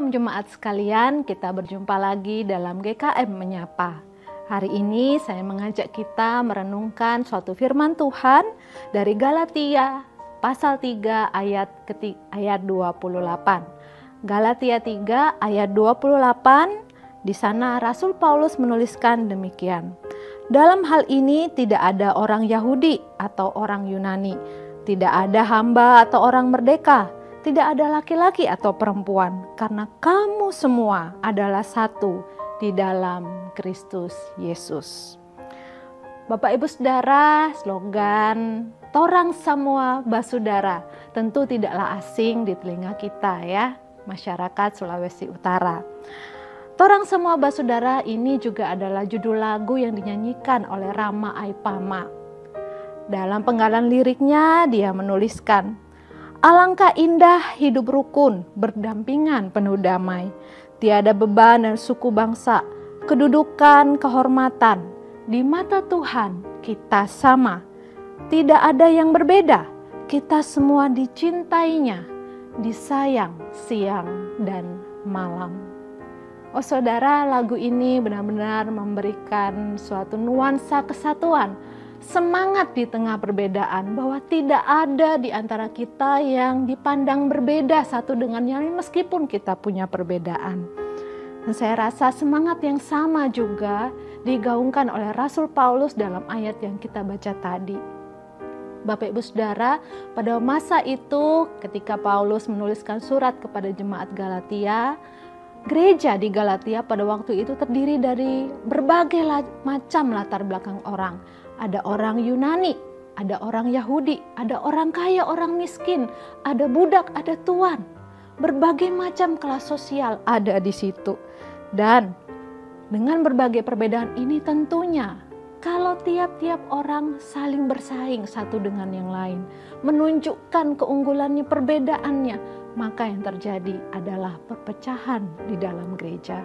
Shalom jemaat sekalian, kita berjumpa lagi dalam GKM Menyapa. Hari ini saya mengajak kita merenungkan suatu firman Tuhan dari Galatia pasal 3 ayat 28. Galatia 3 ayat 28, di sana Rasul Paulus menuliskan demikian. Dalam hal ini tidak ada orang Yahudi atau orang Yunani, tidak ada hamba atau orang merdeka, tidak ada laki-laki atau perempuan, karena kamu semua adalah satu di dalam Kristus Yesus. Bapak Ibu Saudara, slogan Torang Semua Basudara tentu tidaklah asing di telinga kita ya, masyarakat Sulawesi Utara. Torang Semua Basudara ini juga adalah judul lagu yang dinyanyikan oleh Rama Aipama. Dalam penggalan liriknya dia menuliskan, alangkah indah hidup rukun, berdampingan penuh damai. Tiada beban dan suku bangsa, kedudukan, kehormatan. Di mata Tuhan kita sama. Tidak ada yang berbeda. Kita semua dicintainya, disayang siang dan malam. Oh saudara, lagu ini benar-benar memberikan suatu nuansa kesatuan. Semangat di tengah perbedaan, bahwa tidak ada di antara kita yang dipandang berbeda satu dengan yang lain meskipun kita punya perbedaan. Dan saya rasa semangat yang sama juga digaungkan oleh Rasul Paulus dalam ayat yang kita baca tadi. Bapak Ibu Saudara, pada masa itu ketika Paulus menuliskan surat kepada jemaat Galatia, gereja di Galatia pada waktu itu terdiri dari berbagai macam latar belakang orang. Ada orang Yunani, ada orang Yahudi, ada orang kaya, orang miskin, ada budak, ada tuan. Berbagai macam kelas sosial ada di situ. Dan dengan berbagai perbedaan ini tentunya kalau tiap-tiap orang saling bersaing satu dengan yang lain, menunjukkan keunggulannya, perbedaannya, maka yang terjadi adalah perpecahan di dalam gereja.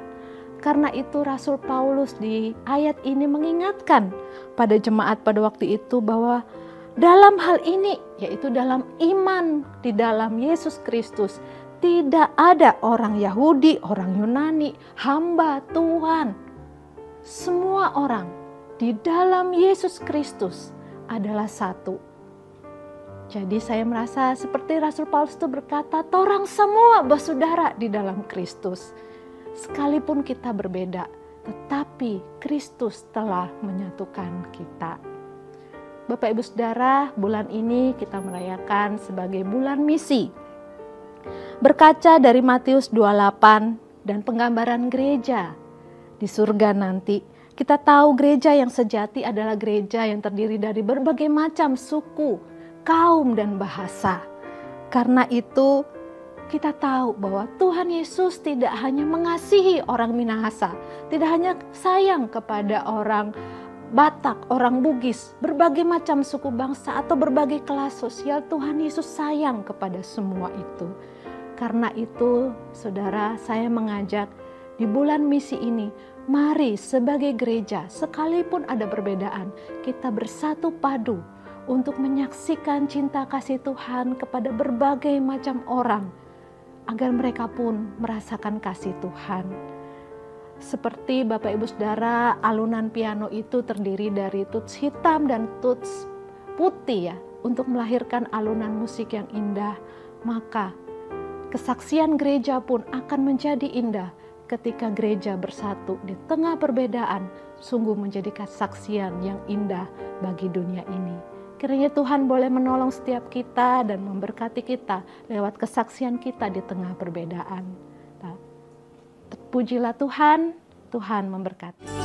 Karena itu Rasul Paulus di ayat ini mengingatkan pada jemaat pada waktu itu bahwa dalam hal ini, yaitu dalam iman di dalam Yesus Kristus, tidak ada orang Yahudi, orang Yunani, hamba, tuan. Semua orang di dalam Yesus Kristus adalah satu. Jadi saya merasa seperti Rasul Paulus itu berkata, torang semua bersaudara di dalam Kristus. Sekalipun kita berbeda, tetapi Kristus telah menyatukan kita. Bapak Ibu Saudara, bulan ini kita merayakan sebagai bulan misi. Berkaca dari Matius 28 dan penggambaran gereja di surga nanti, kita tahu gereja yang sejati adalah gereja yang terdiri dari berbagai macam suku, kaum dan bahasa. Karena itu kita tahu bahwa Tuhan Yesus tidak hanya mengasihi orang Minahasa, tidak hanya sayang kepada orang Batak, orang Bugis, berbagai macam suku bangsa atau berbagai kelas sosial. Tuhan Yesus sayang kepada semua itu. Karena itu, saudara, saya mengajak di bulan misi ini, mari sebagai gereja, sekalipun ada perbedaan, kita bersatu padu untuk menyaksikan cinta kasih Tuhan kepada berbagai macam orang, agar mereka pun merasakan kasih Tuhan. Seperti Bapak Ibu Saudara, alunan piano itu terdiri dari tuts hitam dan tuts putih ya, untuk melahirkan alunan musik yang indah. Maka kesaksian gereja pun akan menjadi indah ketika gereja bersatu di tengah perbedaan, sungguh menjadi kesaksian yang indah bagi dunia ini. Kiranya Tuhan boleh menolong setiap kita dan memberkati kita lewat kesaksian kita di tengah perbedaan. Pujilah Tuhan, Tuhan memberkati.